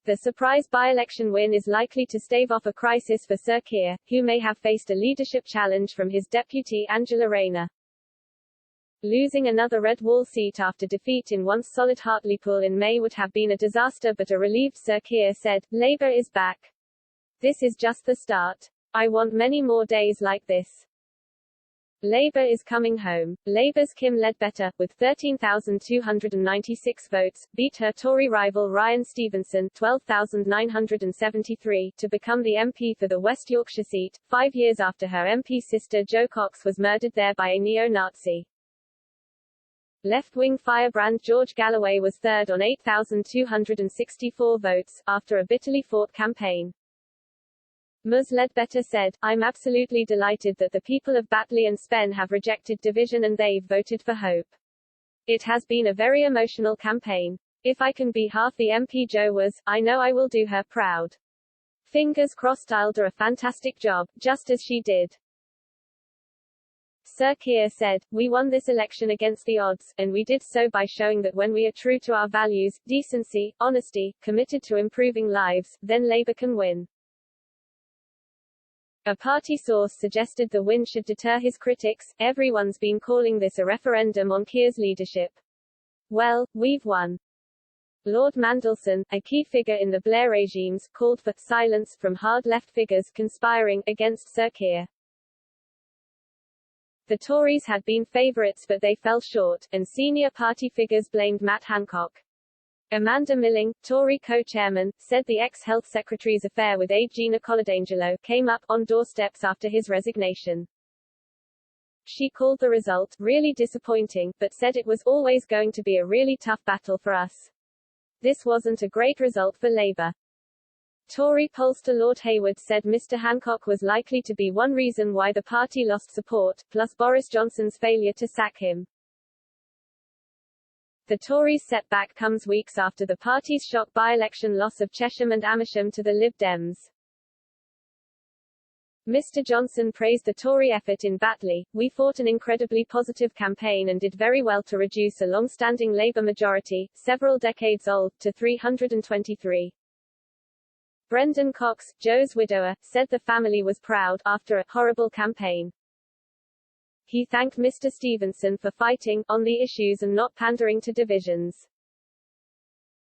The surprise by-election win is likely to stave off a crisis for Sir Keir, who may have faced a leadership challenge from his deputy Angela Rayner. Losing another Red Wall seat after defeat in once solid Hartlepool in May would have been a disaster, but a relieved Sir Keir said, "Labour is back. This is just the start. I want many more days like this." Labour is coming home. Labour's Kim Ledbetter, with 13,296 votes, beat her Tory rival Ryan Stevenson, 12,973, to become the MP for the West Yorkshire seat, 5 years after her MP sister Jo Cox was murdered there by a neo-Nazi. Left-wing firebrand George Galloway was third on 8,264 votes, after a bitterly fought campaign. Ms. Ledbetter said, "I'm absolutely delighted that the people of Batley and Spen have rejected division and they've voted for hope. It has been a very emotional campaign. If I can be half the MP Jo was, I know I will do her proud. Fingers crossed I'll do a fantastic job, just as she did." Sir Keir said, "We won this election against the odds, and we did so by showing that when we are true to our values, decency, honesty, committed to improving lives, then Labour can win." A party source suggested the win should deter his critics. "Everyone's been calling this a referendum on Keir's leadership. Well, we've won." Lord Mandelson, a key figure in the Blair regimes, called for silence from hard left figures conspiring against Sir Keir. The Tories had been favourites but they fell short, and senior party figures blamed Matt Hancock. Amanda Milling, Tory co-chairman, said the ex-Health Secretary's affair with aide Gina Coladangelo came up on doorsteps after his resignation. She called the result really disappointing, but said it was always going to be a really tough battle for us. This wasn't a great result for Labour. Tory pollster Lord Hayward said Mr Hancock was likely to be one reason why the party lost support, plus Boris Johnson's failure to sack him. The Tories' setback comes weeks after the party's shock by-election loss of Chesham and Amersham to the Lib Dems. Mr Johnson praised the Tory effort in Batley. "We fought an incredibly positive campaign and did very well to reduce a long-standing Labour majority, several decades old, to 323. Brendan Cox, Jo's widower, said the family was proud after a horrible campaign. He thanked Mr Stevenson for fighting on the issues and not pandering to divisions.